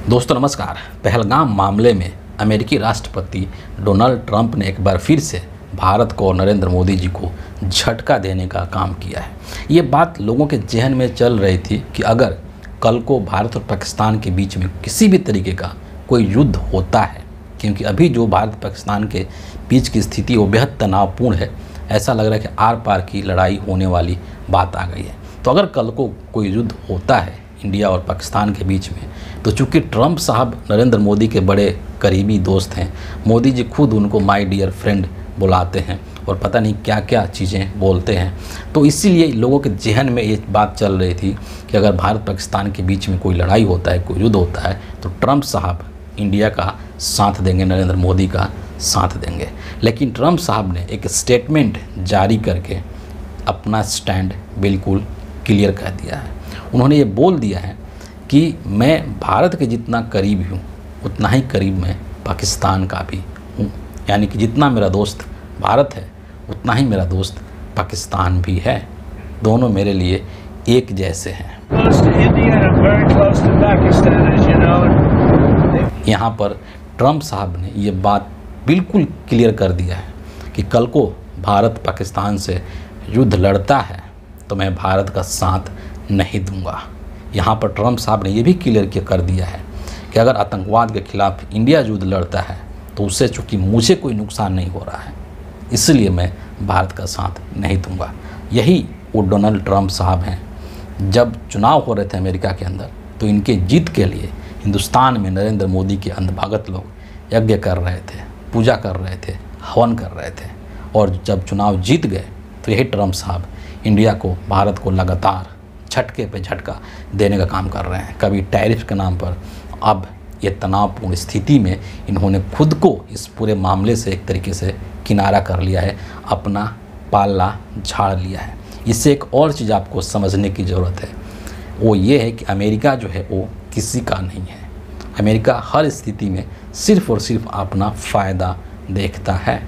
दोस्तों नमस्कार। पहलगाम मामले में अमेरिकी राष्ट्रपति डोनाल्ड ट्रंप ने एक बार फिर से भारत को और नरेंद्र मोदी जी को झटका देने का काम किया है। ये बात लोगों के जहन में चल रही थी कि अगर कल को भारत और पाकिस्तान के बीच में किसी भी तरीके का कोई युद्ध होता है, क्योंकि अभी जो भारत पाकिस्तान के बीच की स्थिति वो बेहद तनावपूर्ण है, ऐसा लग रहा है कि आर पार की लड़ाई होने वाली बात आ गई है। तो अगर कल को कोई युद्ध होता है इंडिया और पाकिस्तान के बीच में, तो चूँकि ट्रंप साहब नरेंद्र मोदी के बड़े करीबी दोस्त हैं, मोदी जी खुद उनको माय डियर फ्रेंड बुलाते हैं और पता नहीं क्या क्या चीज़ें बोलते हैं, तो इसीलिए लोगों के जहन में ये बात चल रही थी कि अगर भारत पाकिस्तान के बीच में कोई लड़ाई होता है, कोई युद्ध होता है, तो ट्रंप साहब इंडिया का साथ देंगे, नरेंद्र मोदी का साथ देंगे। लेकिन ट्रंप साहब ने एक स्टेटमेंट जारी करके अपना स्टैंड बिल्कुल क्लियर कर दिया है। उन्होंने ये बोल दिया है कि मैं भारत के जितना करीब हूँ उतना ही करीब मैं पाकिस्तान का भी हूँ, यानी कि जितना मेरा दोस्त भारत है उतना ही मेरा दोस्त पाकिस्तान भी है। दोनों मेरे लिए एक जैसे हैं। यहाँ पर ट्रंप साहब ने ये बात बिल्कुल क्लियर कर दिया है कि कल को भारत पाकिस्तान से युद्ध लड़ता है तो मैं भारत का साथ नहीं दूंगा। यहाँ पर ट्रंप साहब ने ये भी क्लियर कर दिया है कि अगर आतंकवाद के खिलाफ इंडिया युद्ध लड़ता है तो उससे चूँकि मुझे कोई नुकसान नहीं हो रहा है, इसलिए मैं भारत का साथ नहीं दूंगा। यही वो डोनाल्ड ट्रंप साहब हैं। जब चुनाव हो रहे थे अमेरिका के अंदर, तो इनके जीत के लिए हिंदुस्तान में नरेंद्र मोदी के अंधभगत लोग यज्ञ कर रहे थे, पूजा कर रहे थे, हवन कर रहे थे, और जब चुनाव जीत गए तो यही ट्रंप साहब इंडिया को, भारत को लगातार झटके पे झटका देने का काम कर रहे हैं। कभी टैरिफ के नाम पर, अब ये तनावपूर्ण स्थिति में इन्होंने खुद को इस पूरे मामले से एक तरीके से किनारा कर लिया है, अपना पाला झाड़ लिया है। इससे एक और चीज़ आपको समझने की ज़रूरत है, वो ये है कि अमेरिका जो है वो किसी का नहीं है। अमेरिका हर स्थिति में सिर्फ़ और सिर्फ अपना फ़ायदा देखता है,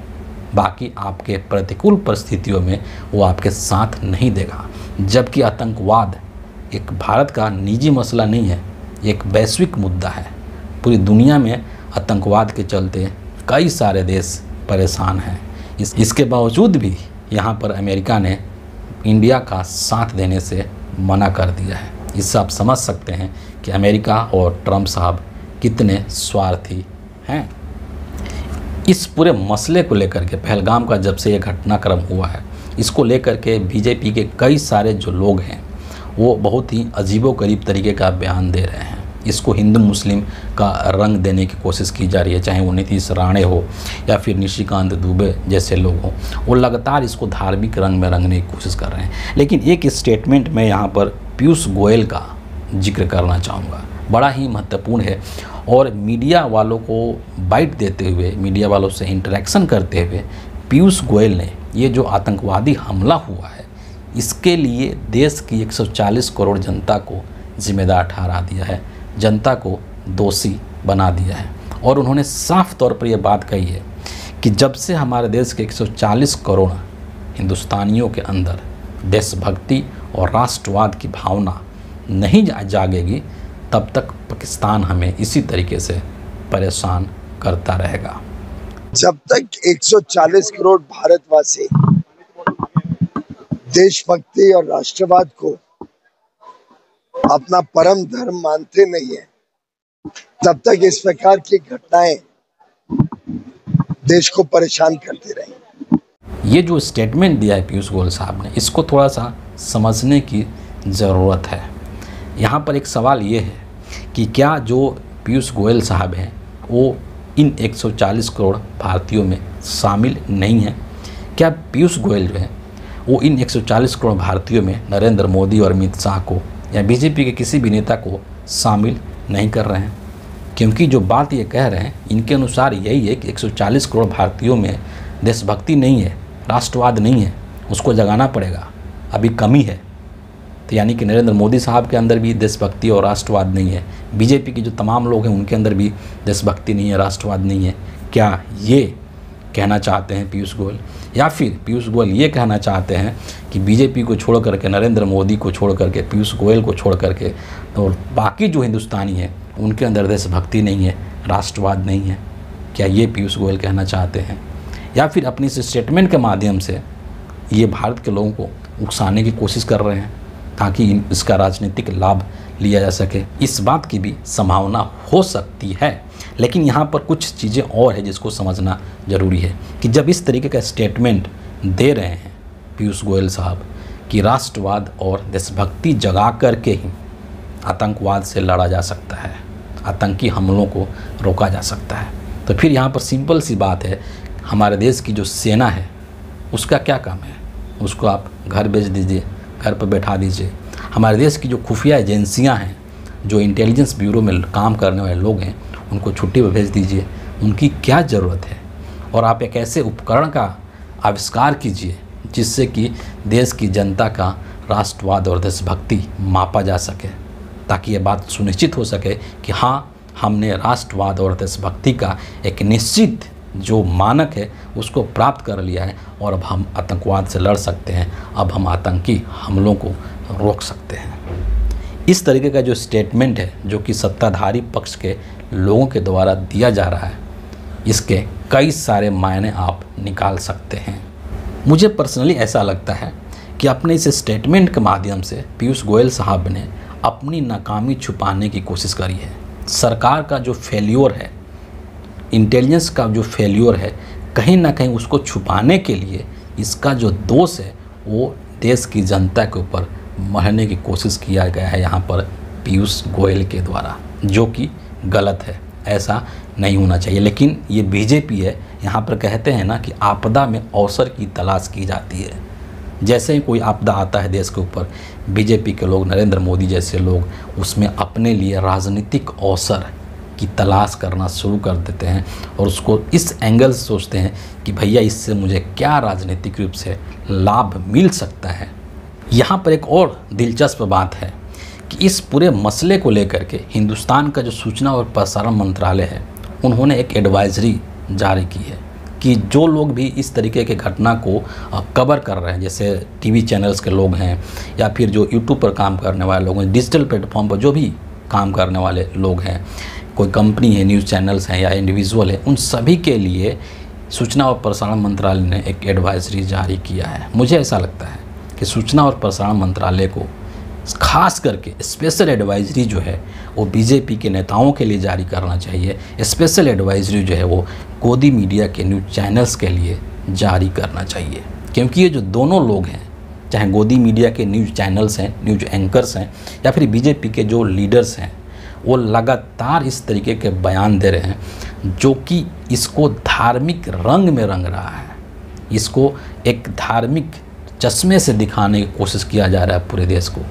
बाकी आपके प्रतिकूल परिस्थितियों में वो आपके साथ नहीं देगा। जबकि आतंकवाद एक भारत का निजी मसला नहीं है, एक वैश्विक मुद्दा है। पूरी दुनिया में आतंकवाद के चलते कई सारे देश परेशान हैं। इसके बावजूद भी यहाँ पर अमेरिका ने इंडिया का साथ देने से मना कर दिया है। इससे आप समझ सकते हैं कि अमेरिका और ट्रंप साहब कितने स्वार्थी हैं। इस पूरे मसले को लेकर के, पहलगाम का जब से ये घटनाक्रम हुआ है, इसको लेकर के बीजेपी के कई सारे जो लोग हैं वो बहुत ही अजीबोगरीब तरीके का बयान दे रहे हैं। इसको हिंदू मुस्लिम का रंग देने की कोशिश की जा रही है, चाहे वो नीतीश राणे हो या फिर निशिकांत दुबे जैसे लोग हों, वो लगातार इसको धार्मिक रंग में रंगने की कोशिश कर रहे हैं। लेकिन एक स्टेटमेंट में यहाँ पर पीयूष गोयल का जिक्र करना चाहूँगा, बड़ा ही महत्वपूर्ण है। और मीडिया वालों को बाइट देते हुए, मीडिया वालों से इंटरेक्शन करते हुए पीयूष गोयल ने ये जो आतंकवादी हमला हुआ है, इसके लिए देश की 140 करोड़ जनता को जिम्मेदार ठहरा दिया है, जनता को दोषी बना दिया है। और उन्होंने साफ तौर पर यह बात कही है कि जब से हमारे देश के 140 करोड़ हिंदुस्तानियों के अंदर देशभक्ति और राष्ट्रवाद की भावना नहीं जागेगी, तब तक पाकिस्तान हमें इसी तरीके से परेशान करता रहेगा। जब तक 140 करोड़ भारतवासी देशभक्ति और राष्ट्रवाद को अपना परम धर्म मानते नहीं है, तब तक इस प्रकार की घटनाएं देश को परेशान करती रहेंगी। ये जो स्टेटमेंट दिया है पीयूष गोयल साहब ने, इसको थोड़ा सा समझने की ज़रूरत है। यहाँ पर एक सवाल ये है कि क्या जो पीयूष गोयल साहब हैं वो इन 140 करोड़ भारतीयों में शामिल नहीं हैं? क्या पीयूष गोयल जो है वो इन 140 करोड़ भारतीयों में नरेंद्र मोदी और अमित शाह को या बीजेपी के किसी भी नेता को शामिल नहीं कर रहे हैं? क्योंकि जो बात ये कह रहे हैं, इनके अनुसार यही है कि 140 करोड़ भारतीयों में देशभक्ति नहीं है, राष्ट्रवाद नहीं है, उसको जगाना पड़ेगा, अभी कमी है। तो यानी कि नरेंद्र मोदी साहब के अंदर भी देशभक्ति और राष्ट्रवाद नहीं है, बीजेपी के जो तमाम लोग हैं उनके अंदर भी देशभक्ति नहीं है, राष्ट्रवाद नहीं है। क्या ये कहना चाहते हैं पीयूष गोयल? या फिर पीयूष गोयल ये कहना चाहते हैं कि बीजेपी को छोड़ करके, नरेंद्र मोदी को छोड़ करके, पीयूष गोयल को छोड़ करके और बाकी जो हिंदुस्तानी हैं उनके अंदर देशभक्ति नहीं है, राष्ट्रवाद नहीं है? क्या ये पीयूष गोयल कहना चाहते हैं? या फिर अपनी इस स्टेटमेंट के माध्यम से ये भारत के लोगों को उकसाने की कोशिश कर रहे हैं ताकि इसका राजनीतिक लाभ लिया जा सके? इस बात की भी संभावना हो सकती है। लेकिन यहाँ पर कुछ चीज़ें और है जिसको समझना ज़रूरी है कि जब इस तरीके का स्टेटमेंट दे रहे हैं पीयूष गोयल साहब कि राष्ट्रवाद और देशभक्ति जगा करके ही आतंकवाद से लड़ा जा सकता है, आतंकी हमलों को रोका जा सकता है, तो फिर यहाँ पर सिंपल सी बात है, हमारे देश की जो सेना है उसका क्या काम है? उसको आप घर भेज दीजिए, घर पर बैठा दीजिए। हमारे देश की जो खुफिया एजेंसियां हैं, जो इंटेलिजेंस ब्यूरो में काम करने वाले लोग हैं, उनको छुट्टी पर भेज दीजिए। उनकी क्या ज़रूरत है? और आप एक ऐसे उपकरण का आविष्कार कीजिए जिससे कि देश की जनता का राष्ट्रवाद और देशभक्ति मापा जा सके, ताकि ये बात सुनिश्चित हो सके कि हाँ, हमने राष्ट्रवाद और देशभक्ति का एक निश्चित जो मानक है उसको प्राप्त कर लिया है और अब हम आतंकवाद से लड़ सकते हैं, अब हम आतंकी हमलों को रोक सकते हैं। इस तरीके का जो स्टेटमेंट है जो कि सत्ताधारी पक्ष के लोगों के द्वारा दिया जा रहा है, इसके कई सारे मायने आप निकाल सकते हैं। मुझे पर्सनली ऐसा लगता है कि अपने इस स्टेटमेंट के माध्यम से पीयूष गोयल साहब ने अपनी नाकामी छुपाने की कोशिश करी है। सरकार का जो फेल्योर है, इंटेलिजेंस का जो फेल्योर है, कहीं ना कहीं उसको छुपाने के लिए इसका जो दोष है वो देश की जनता के ऊपर मढ़ने की कोशिश किया गया है यहाँ पर पीयूष गोयल के द्वारा, जो कि गलत है। ऐसा नहीं होना चाहिए। लेकिन ये बीजेपी है, यहाँ पर कहते हैं ना कि आपदा में अवसर की तलाश की जाती है। जैसे ही कोई आपदा आता है देश के ऊपर, बीजेपी के लोग, नरेंद्र मोदी जैसे लोग उसमें अपने लिए राजनीतिक अवसर की तलाश करना शुरू कर देते हैं और उसको इस एंगल से सोचते हैं कि भैया इससे मुझे क्या राजनीतिक रूप से लाभ मिल सकता है। यहाँ पर एक और दिलचस्प बात है कि इस पूरे मसले को लेकर के हिंदुस्तान का जो सूचना और प्रसारण मंत्रालय है, उन्होंने एक एडवाइजरी जारी की है कि जो लोग भी इस तरीके के घटना को कवर कर रहे हैं, जैसे टीवी चैनल्स के लोग हैं या फिर जो यूट्यूब पर काम करने वाले लोग हैं, डिजिटल प्लेटफॉर्म पर जो भी काम करने वाले लोग हैं, कोई कंपनी है, न्यूज़ चैनल्स हैं या इंडिविजुअल है, उन सभी के लिए सूचना और प्रसारण मंत्रालय ने एक एडवाइजरी जारी किया है। मुझे ऐसा लगता है कि सूचना और प्रसारण मंत्रालय को खास करके स्पेशल एडवाइजरी जो है वो बीजेपी के नेताओं के लिए जारी करना चाहिए। स्पेशल एडवाइजरी जो है वो गोदी मीडिया के न्यूज़ चैनल्स के लिए जारी करना चाहिए, क्योंकि ये जो दोनों लोग हैं, चाहे गोदी मीडिया के न्यूज़ चैनल्स हैं, न्यूज़ एंकर्स हैं, या फिर बीजेपी के जो लीडर्स हैं, वो लगातार इस तरीके के बयान दे रहे हैं जो कि इसको धार्मिक रंग में रंग रहा है, इसको एक धार्मिक चश्मे से दिखाने की कोशिश किया जा रहा है पूरे देश को।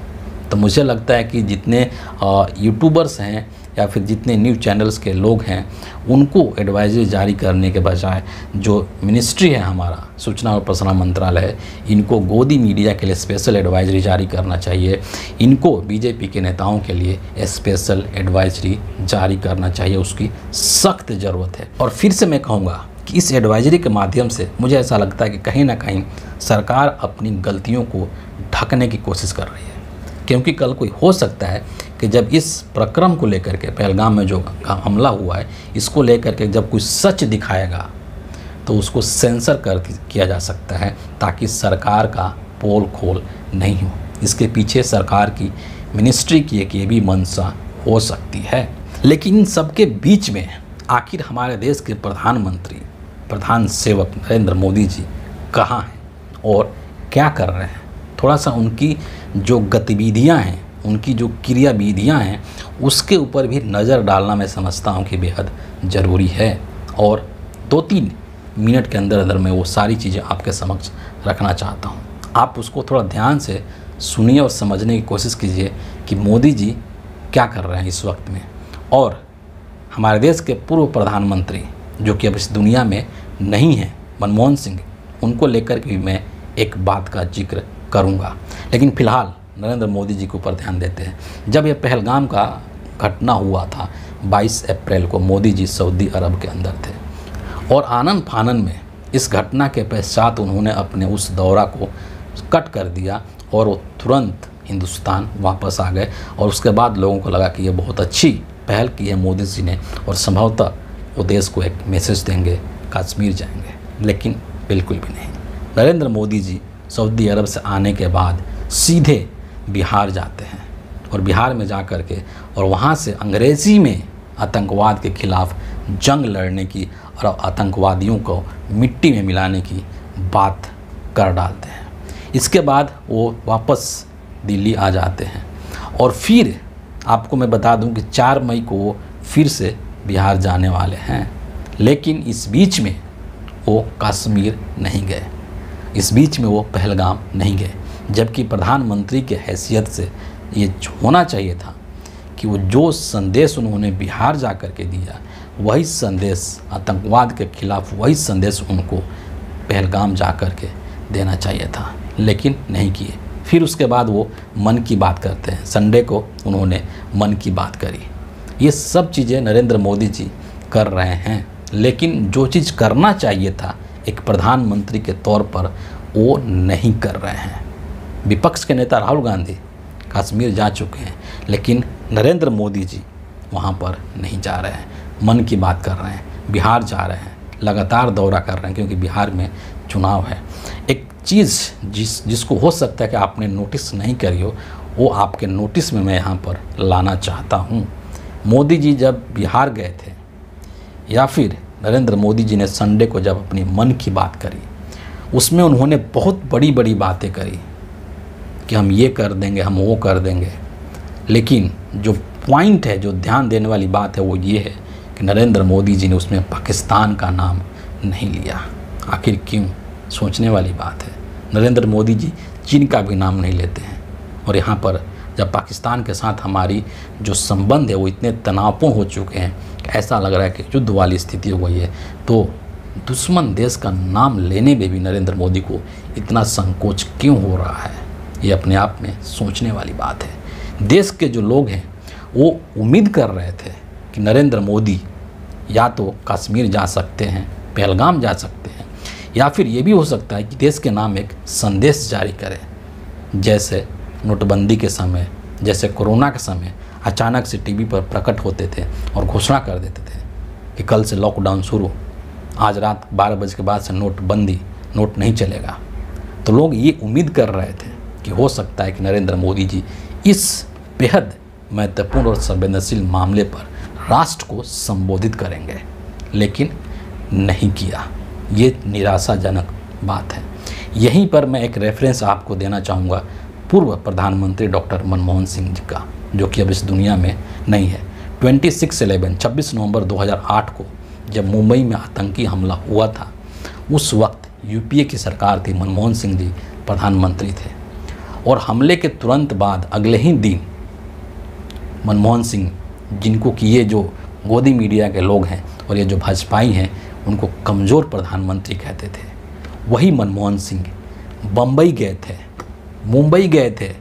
तो मुझे लगता है कि जितने यूट्यूबर्स हैं या फिर जितने न्यूज़ चैनल्स के लोग हैं, उनको एडवाइजरी जारी करने के बजाय जो मिनिस्ट्री है हमारा सूचना और प्रसारण मंत्रालय है, इनको गोदी मीडिया के लिए स्पेशल एडवाइजरी जारी करना चाहिए। इनको बीजेपी के नेताओं के लिए स्पेशल एडवाइजरी जारी करना चाहिए, उसकी सख्त ज़रूरत है। और फिर से मैं कहूँगा कि इस एडवाइजरी के माध्यम से मुझे ऐसा लगता है कि कहीं ना कहीं सरकार अपनी गलतियों को ढकने की कोशिश कर रही है, क्योंकि कल कोई हो सकता है कि जब इस प्रक्रम को लेकर के पहलगाम में जो हमला हुआ है, इसको लेकर के जब कोई सच दिखाएगा तो उसको सेंसर किया जा सकता है, ताकि सरकार का पोल खोल नहीं हो। इसके पीछे सरकार की मिनिस्ट्री की एक ये भी मंशा हो सकती है। लेकिन इन सबके बीच में आखिर हमारे देश के प्रधानमंत्री, प्रधान सेवक नरेंद्र मोदी जी कहाँ हैं और क्या कर रहे हैं? थोड़ा सा उनकी जो गतिविधियां हैं, उनकी जो क्रियाविधियां हैं, उसके ऊपर भी नज़र डालना मैं समझता हूं कि बेहद ज़रूरी है। और 2-3 मिनट के अंदर अंदर मैं वो सारी चीज़ें आपके समक्ष रखना चाहता हूं। आप उसको थोड़ा ध्यान से सुनिए और समझने की कोशिश कीजिए कि मोदी जी क्या कर रहे हैं इस वक्त में। और हमारे देश के पूर्व प्रधानमंत्री जो कि अब इस दुनिया में नहीं हैं, मनमोहन सिंह, उनको लेकर के भी मैं एक बात का जिक्र करूंगा। लेकिन फ़िलहाल नरेंद्र मोदी जी के ऊपर ध्यान देते हैं। जब ये पहलगाम का घटना हुआ था 22 अप्रैल को, मोदी जी सऊदी अरब के अंदर थे और आनन फानन में इस घटना के पश्चात उन्होंने अपने उस दौरा को कट कर दिया और वो तुरंत हिंदुस्तान वापस आ गए। और उसके बाद लोगों को लगा कि ये बहुत अच्छी पहल की है मोदी जी ने, और संभवतः वो देश को एक मैसेज देंगे, कश्मीर जाएंगे। लेकिन बिल्कुल भी नहीं। नरेंद्र मोदी जी सऊदी अरब से आने के बाद सीधे बिहार जाते हैं, और बिहार में जा कर के और वहाँ से अंग्रेज़ी में आतंकवाद के खिलाफ जंग लड़ने की और आतंकवादियों को मिट्टी में मिलाने की बात कर डालते हैं। इसके बाद वो वापस दिल्ली आ जाते हैं, और फिर आपको मैं बता दूं कि 4 मई को वो फिर से बिहार जाने वाले हैं। लेकिन इस बीच में वो कश्मीर नहीं गए, इस बीच में वो पहलगाम नहीं गए, जबकि प्रधानमंत्री के हैसियत से ये होना चाहिए था कि वो जो संदेश उन्होंने बिहार जा कर के दिया, वही संदेश आतंकवाद के खिलाफ, वही संदेश उनको पहलगाम जा कर के देना चाहिए था, लेकिन नहीं किए। फिर उसके बाद वो मन की बात करते हैं। संडे को उन्होंने मन की बात करी। ये सब चीज़ें नरेंद्र मोदी जी कर रहे हैं, लेकिन जो चीज़ करना चाहिए था एक प्रधानमंत्री के तौर पर, वो नहीं कर रहे हैं। विपक्ष के नेता राहुल गांधी कश्मीर जा चुके हैं, लेकिन नरेंद्र मोदी जी वहाँ पर नहीं जा रहे हैं, मन की बात कर रहे हैं, बिहार जा रहे हैं, लगातार दौरा कर रहे हैं, क्योंकि बिहार में चुनाव है। एक चीज़ जिसको हो सकता है कि आपने नोटिस नहीं करी हो, वो आपके नोटिस में मैं यहाँ पर लाना चाहता हूँ। मोदी जी जब बिहार गए थे, या फिर नरेंद्र मोदी जी ने संडे को जब अपनी मन की बात करी, उसमें उन्होंने बहुत बड़ी बड़ी बातें करी कि हम ये कर देंगे, हम वो कर देंगे। लेकिन जो पॉइंट है, जो ध्यान देने वाली बात है, वो ये है कि नरेंद्र मोदी जी ने उसमें पाकिस्तान का नाम नहीं लिया। आखिर क्यों? सोचने वाली बात है। नरेंद्र मोदी जी चीन का भी नाम नहीं लेते हैं, और यहाँ पर जब पाकिस्तान के साथ हमारी जो संबंध है वो इतने तनावपूर्ण हो चुके हैं कि ऐसा लग रहा है कि युद्ध वाली स्थिति हो गई है, तो दुश्मन देश का नाम लेने में भी नरेंद्र मोदी को इतना संकोच क्यों हो रहा है? ये अपने आप में सोचने वाली बात है। देश के जो लोग हैं वो उम्मीद कर रहे थे कि नरेंद्र मोदी या तो कश्मीर जा सकते हैं, पहलगाम जा सकते हैं, या फिर ये भी हो सकता है कि देश के नाम एक संदेश जारी करें, जैसे नोटबंदी के समय, जैसे कोरोना के समय अचानक से टीवी पर प्रकट होते थे और घोषणा कर देते थे कि कल से लॉकडाउन शुरू, आज रात 12 बजे के बाद से नोटबंदी, नोट नहीं चलेगा। तो लोग ये उम्मीद कर रहे थे कि हो सकता है कि नरेंद्र मोदी जी इस बेहद महत्वपूर्ण और संवेदनशील मामले पर राष्ट्र को संबोधित करेंगे, लेकिन नहीं किया। ये निराशाजनक बात है। यहीं पर मैं एक रेफरेंस आपको देना चाहूँगा पूर्व प्रधानमंत्री डॉक्टर मनमोहन सिंह जी का, जो कि अब इस दुनिया में नहीं है। 26 नवंबर 2008 को जब मुंबई में आतंकी हमला हुआ था, उस वक्त यूपीए की सरकार थी, मनमोहन सिंह जी प्रधानमंत्री थे, और हमले के तुरंत बाद अगले ही दिन मनमोहन सिंह, जिनको कि ये जो गोदी मीडिया के लोग हैं और ये जो भाजपाई हैं, उनको कमज़ोर प्रधानमंत्री कहते थे, वही मनमोहन सिंह बम्बई गए थे, मुंबई गए थे,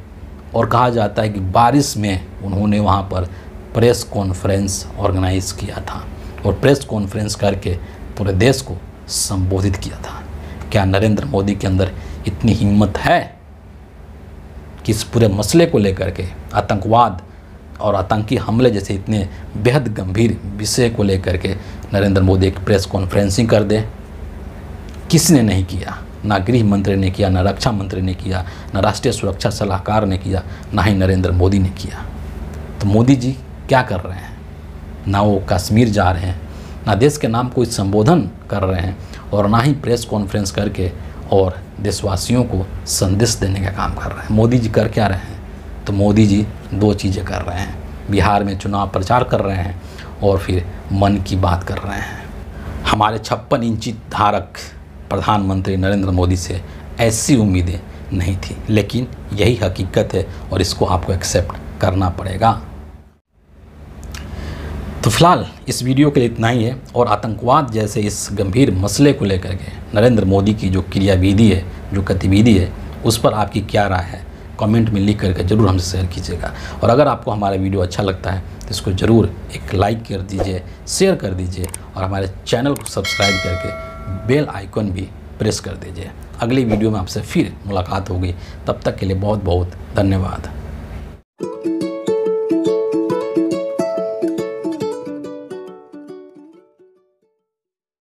और कहा जाता है कि बारिश में उन्होंने वहाँ पर प्रेस कॉन्फ्रेंस ऑर्गेनाइज किया था, और प्रेस कॉन्फ्रेंस करके पूरे देश को संबोधित किया था। क्या नरेंद्र मोदी के अंदर इतनी हिम्मत है कि इस पूरे मसले को लेकर के, आतंकवाद और आतंकी हमले जैसे इतने बेहद गंभीर विषय को लेकर के नरेंद्र मोदी एक प्रेस कॉन्फ्रेंसिंग कर दें? किसने नहीं किया? ना गृह मंत्री ने किया, ना रक्षा मंत्री ने किया, ना राष्ट्रीय सुरक्षा सलाहकार ने किया, ना ही नरेंद्र मोदी ने किया। तो मोदी जी क्या कर रहे हैं? ना वो कश्मीर जा रहे हैं, ना देश के नाम कोई संबोधन कर रहे हैं, और ना ही प्रेस कॉन्फ्रेंस करके और देशवासियों को संदेश देने का काम कर रहे हैं। मोदी जी कर क्या रहे हैं? तो मोदी जी 2 चीज़ें कर रहे हैं। बिहार में चुनाव प्रचार कर रहे हैं, और फिर मन की बात कर रहे हैं। हमारे 56 इंची धारक प्रधानमंत्री नरेंद्र मोदी से ऐसी उम्मीदें नहीं थी, लेकिन यही हकीकत है और इसको आपको एक्सेप्ट करना पड़ेगा। तो फिलहाल इस वीडियो के लिए इतना ही है, और आतंकवाद जैसे इस गंभीर मसले को लेकर के नरेंद्र मोदी की जो क्रियाविधि है, जो गतिविधि है, उस पर आपकी क्या राय है, कमेंट में लिख करके ज़रूर हमसे शेयर कीजिएगा। और अगर आपको हमारा वीडियो अच्छा लगता है तो इसको ज़रूर एक लाइक कर दीजिए, शेयर कर दीजिए, और हमारे चैनल को सब्सक्राइब करके बेल आइकन भी प्रेस कर दीजिए। अगली वीडियो में आपसे फिर मुलाकात होगी, तब तक के लिए बहुत बहुत धन्यवाद।